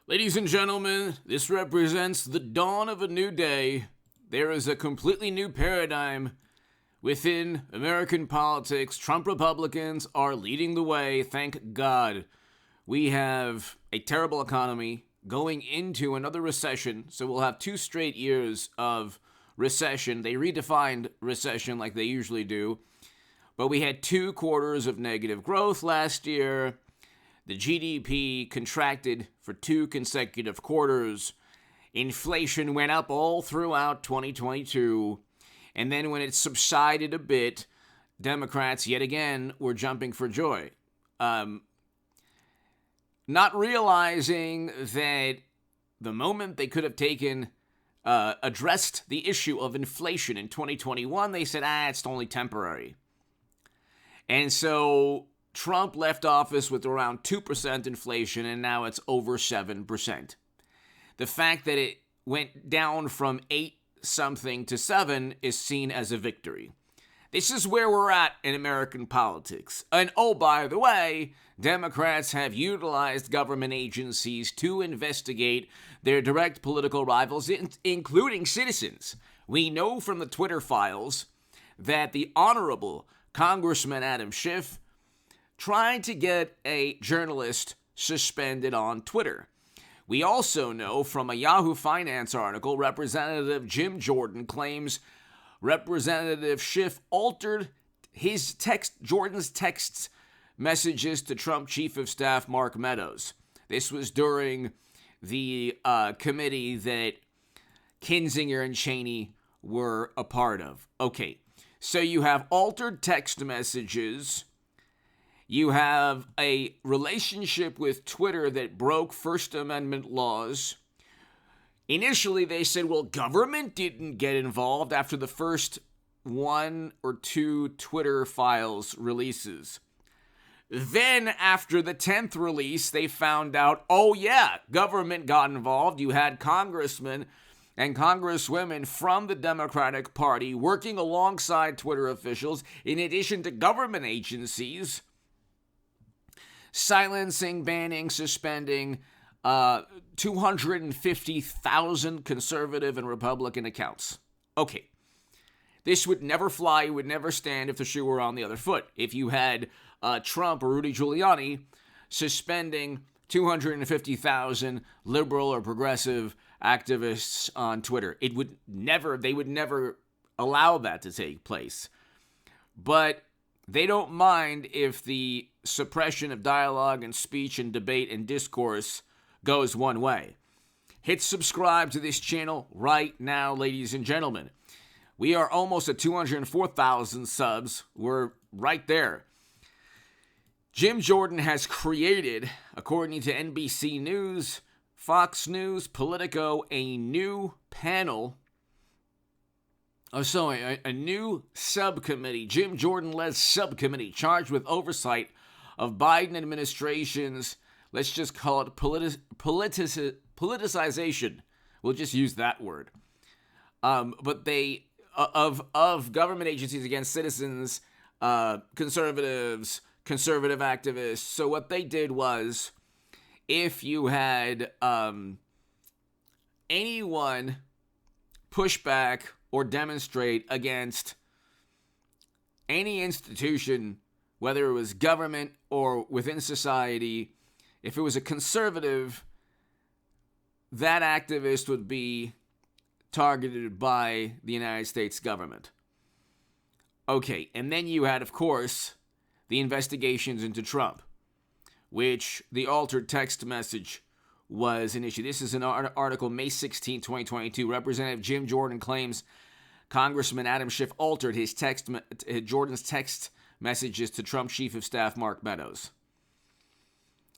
Ladies and gentlemen, this represents the dawn of a new day. There is a completely new paradigm within American politics. Trump Republicans are leading the way, thank God. We have a terrible economy going into another recession, so we'll have 2 straight years of recession. They redefined recession like they usually do, but we had 2 quarters of negative growth last year. The GDP contracted for 2 consecutive quarters. Inflation went up all throughout 2022. And then when it subsided a bit, Democrats yet again were jumping for joy. Not realizing that the moment they could have addressed the issue of inflation in 2021, they said, it's only temporary. And so Trump left office with around 2% inflation, and now it's over 7%. The fact that it went down from 8-something to 7 is seen as a victory. This is where we're at in American politics. And oh, by the way, Democrats have utilized government agencies to investigate their direct political rivals, including citizens. We know from the Twitter files that the Honorable Congressman Adam Schiff tried to get a journalist suspended on Twitter. We also know from a Yahoo Finance article, Representative Jim Jordan claims Representative Schiff altered Jordan's text messages to Trump Chief of Staff Mark Meadows. This was during the committee that Kinzinger and Cheney were a part of. Okay, so you have altered text messages. You have a relationship with Twitter that broke First Amendment laws. Initially, they said, well, government didn't get involved after the first 1 or 2 Twitter files releases. Then, after the 10th release, they found out, oh yeah, government got involved. You had congressmen and congresswomen from the Democratic Party working alongside Twitter officials, in addition to government agencies, silencing, banning, suspending 250,000 conservative and Republican accounts. Okay. This would never fly, would never stand if the shoe were on the other foot. If you had Trump or Rudy Giuliani suspending 250,000 liberal or progressive activists on Twitter, they would never allow that to take place. But they don't mind if the suppression of dialogue and speech and debate and discourse goes one way. Hit subscribe to this channel right now, ladies and gentlemen. We are almost at 204,000 subs. We're right there. Jim Jordan has created, according to NBC News, Fox News, Politico, a new panel. A new subcommittee, Jim Jordan-led subcommittee charged with oversight of Biden administration's, let's just call it politicization. We'll just use that word. But they, of government agencies against citizens, conservatives, conservative activists. So what they did was, if you had anyone push back or demonstrate against any institution, whether it was government or within society, if it was a conservative, that activist would be targeted by the United States government. Okay, and then you had, of course, the investigations into Trump, which the altered text message was an issue. This is an article, May 16, 2022. Representative Jim Jordan claims Congressman Adam Schiff altered Jordan's text messages to Trump Chief of Staff Mark Meadows.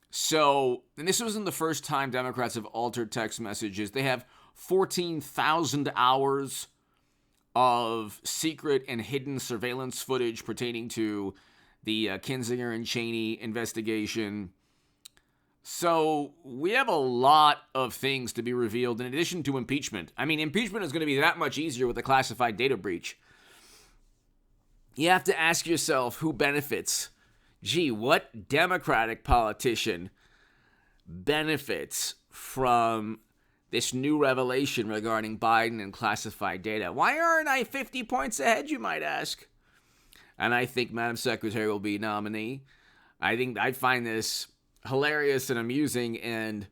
So, and this wasn't the first time Democrats have altered text messages. They have 14,000 hours of secret and hidden surveillance footage pertaining to the Kinzinger and Cheney investigation. So we have a lot of things to be revealed in addition to impeachment. I mean, impeachment is going to be that much easier with a classified data breach. You have to ask yourself who benefits. Gee, what Democratic politician benefits from this new revelation regarding Biden and classified data. Why aren't I 50 points ahead, you might ask? And I think Madam Secretary will be nominee. I find this hilarious and amusing and,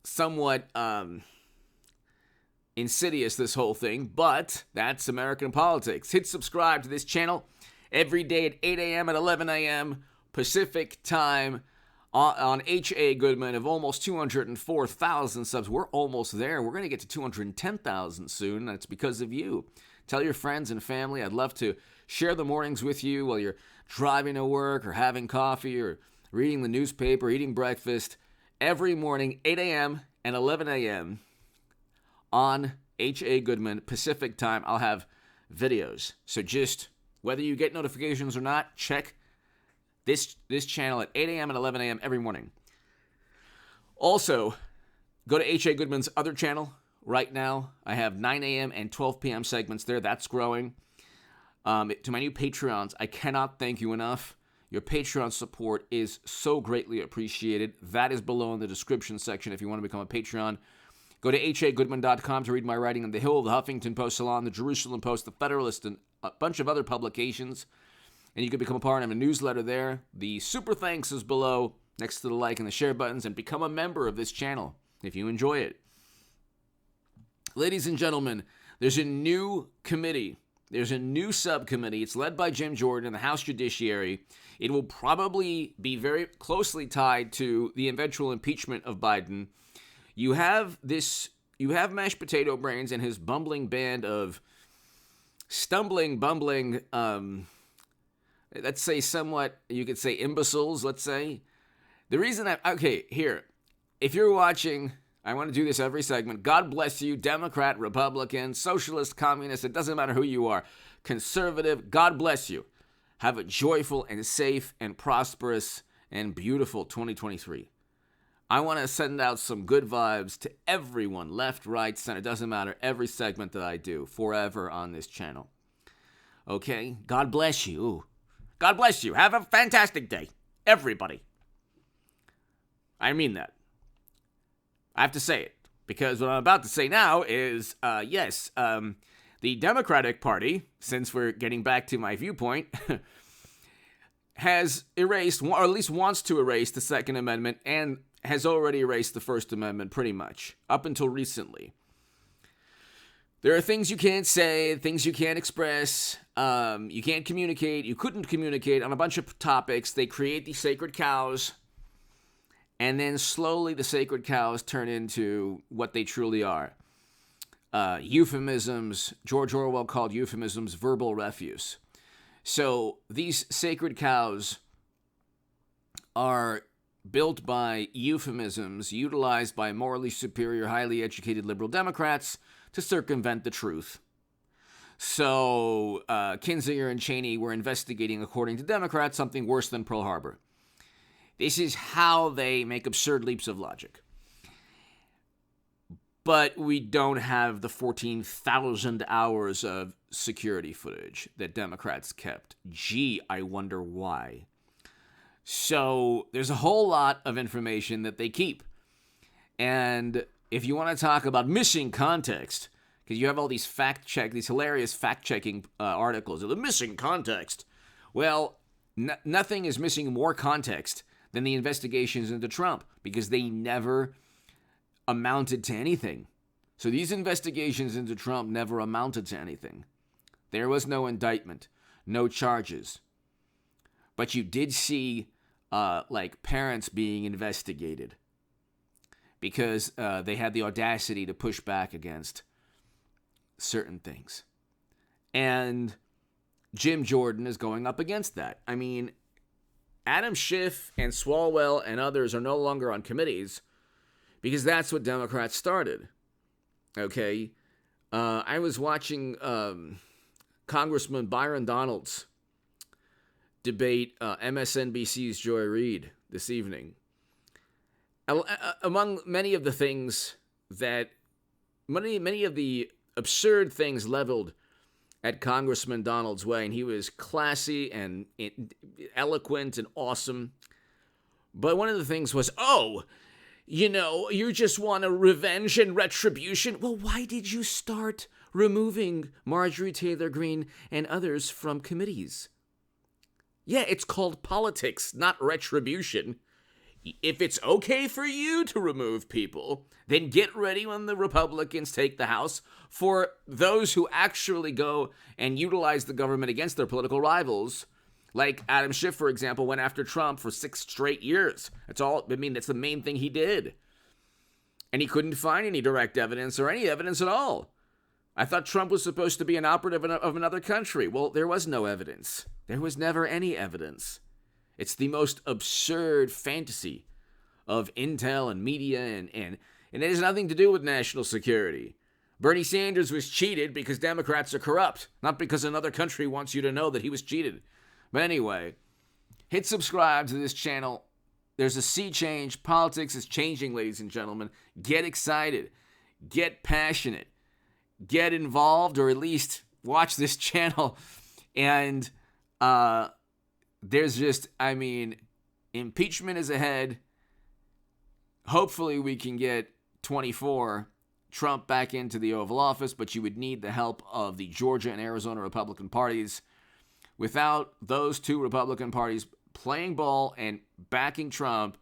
somewhat insidious, this whole thing, but that's American politics. Hit subscribe to this channel every day at 8 a.m. and 11 a.m. Pacific time on H.A. Goodman of almost 204,000 subs. We're almost there. We're going to get to 210,000 soon. That's because of you. Tell your friends and family. I'd love to share the mornings with you while you're driving to work or having coffee or reading the newspaper, eating breakfast. Every morning, 8 a.m. and 11 a.m. on H.A. Goodman Pacific time, I'll have videos. So just, whether you get notifications or not, check this channel at 8 a.m. and 11 a.m. every morning. Also, go to H.A. Goodman's other channel right now. I have 9 a.m. and 12 p.m. segments there. That's growing. To my new Patreons, I cannot thank you enough. Your Patreon support is so greatly appreciated. That is below in the description section if you want to become a Patreon. Go to hagoodman.com to read my writing on The Hill, The Huffington Post, Salon, The Jerusalem Post, The Federalist, and a bunch of other publications. And you can become a part of a newsletter there. The super thanks is below, next to the like and the share buttons, and become a member of this channel if you enjoy it. Ladies and gentlemen, there's a new committee. There's a new subcommittee. It's led by Jim Jordan in the House Judiciary. It will probably be very closely tied to the eventual impeachment of Biden. You have mashed potato brains and his bumbling band of stumbling, bumbling, let's say somewhat, you could say imbeciles, let's say. The reason if you're watching, I want to do this every segment. God bless you, Democrat, Republican, Socialist, Communist, it doesn't matter who you are. Conservative, God bless you. Have a joyful and safe and prosperous and beautiful 2023. I want to send out some good vibes to everyone, left, right, center, doesn't matter, every segment that I do, forever on this channel. Okay? God bless you. God bless you. Have a fantastic day, everybody. I mean that. I have to say it, because what I'm about to say now is, the Democratic Party, since we're getting back to my viewpoint, has erased, or at least wants to erase, the Second Amendment, and has already erased the First Amendment pretty much, up until recently. There are things you can't say, things you can't express, you can't communicate, you couldn't communicate on a bunch of topics. They create these sacred cows, and then slowly the sacred cows turn into what they truly are. Euphemisms, George Orwell called euphemisms verbal refuse. So these sacred cows are built by euphemisms utilized by morally superior, highly educated liberal Democrats to circumvent the truth. So Kinzinger and Cheney were investigating, according to Democrats, something worse than Pearl Harbor. This is how they make absurd leaps of logic. But we don't have the 14,000 hours of security footage that Democrats kept. Gee, I wonder why. So there's a whole lot of information that they keep. And if you want to talk about missing context, because you have all these these hilarious fact-checking articles of the missing context. Well, nothing is missing more context than the investigations into Trump, because they never amounted to anything. So these investigations into Trump never amounted to anything. There was no indictment, no charges. But you did see parents being investigated because they had the audacity to push back against certain things. And Jim Jordan is going up against that. I mean, Adam Schiff and Swalwell and others are no longer on committees because that's what Democrats started. Okay? I was watching Congressman Byron Donalds debate MSNBC's Joy Reid this evening. Among many of the things that, many of the absurd things leveled at Congressman Donald's way, and he was classy and eloquent and awesome. But one of the things was, you just want a revenge and retribution. Well, why did you start removing Marjorie Taylor Greene and others from committees? Yeah, it's called politics, not retribution. If it's okay for you to remove people, then get ready when the Republicans take the House for those who actually go and utilize the government against their political rivals. Like Adam Schiff, for example, went after Trump for 6 straight years. That's the main thing he did. And he couldn't find any direct evidence or any evidence at all. I thought Trump was supposed to be an operative of another country. Well, there was no evidence. There was never any evidence. It's the most absurd fantasy of intel and media, and it has nothing to do with national security. Bernie Sanders was cheated because Democrats are corrupt, not because another country wants you to know that he was cheated. But anyway, hit subscribe to this channel. There's a sea change. Politics is changing, ladies and gentlemen. Get excited. Get passionate. Get involved, or at least watch this channel. And there's just, impeachment is ahead. Hopefully we can get 24 Trump back into the Oval Office, but you would need the help of the Georgia and Arizona Republican parties. Without those two Republican parties playing ball and backing Trump,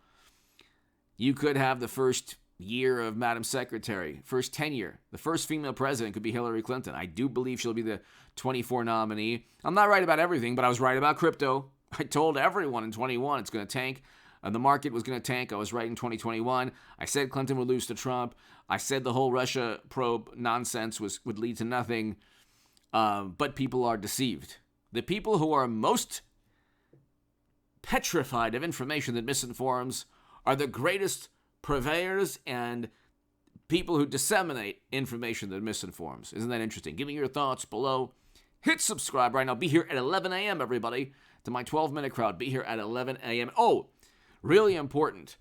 you could have the first year of Madam Secretary, first tenure. The first female president could be Hillary Clinton. I do believe she'll be the 24 nominee. I'm not right about everything, but I was right about crypto. I told everyone in 21 it's going to tank. The market was going to tank. I was right in 2021. I said Clinton would lose to Trump. I said the whole Russia probe nonsense would lead to nothing. But people are deceived. The people who are most petrified of information that misinforms are the greatest purveyors and people who disseminate information that misinforms. Isn't that interesting? Give me your thoughts below. Hit subscribe right now. Be here at 11 a.m., everybody. To my 12-minute crowd, be here at 11 a.m. Oh, really important.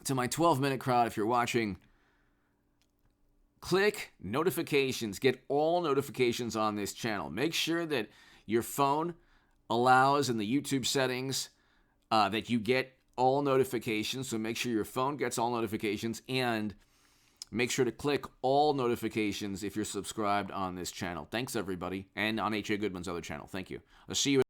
To my 12-minute crowd, if you're watching, click notifications. Get all notifications on this channel. Make sure that your phone allows in the YouTube settings that you get all notifications. So make sure your phone gets all notifications, and make sure to click all notifications if you're subscribed on this channel. Thanks, everybody. And on H.A. Goodman's other channel. Thank you. I'll see you.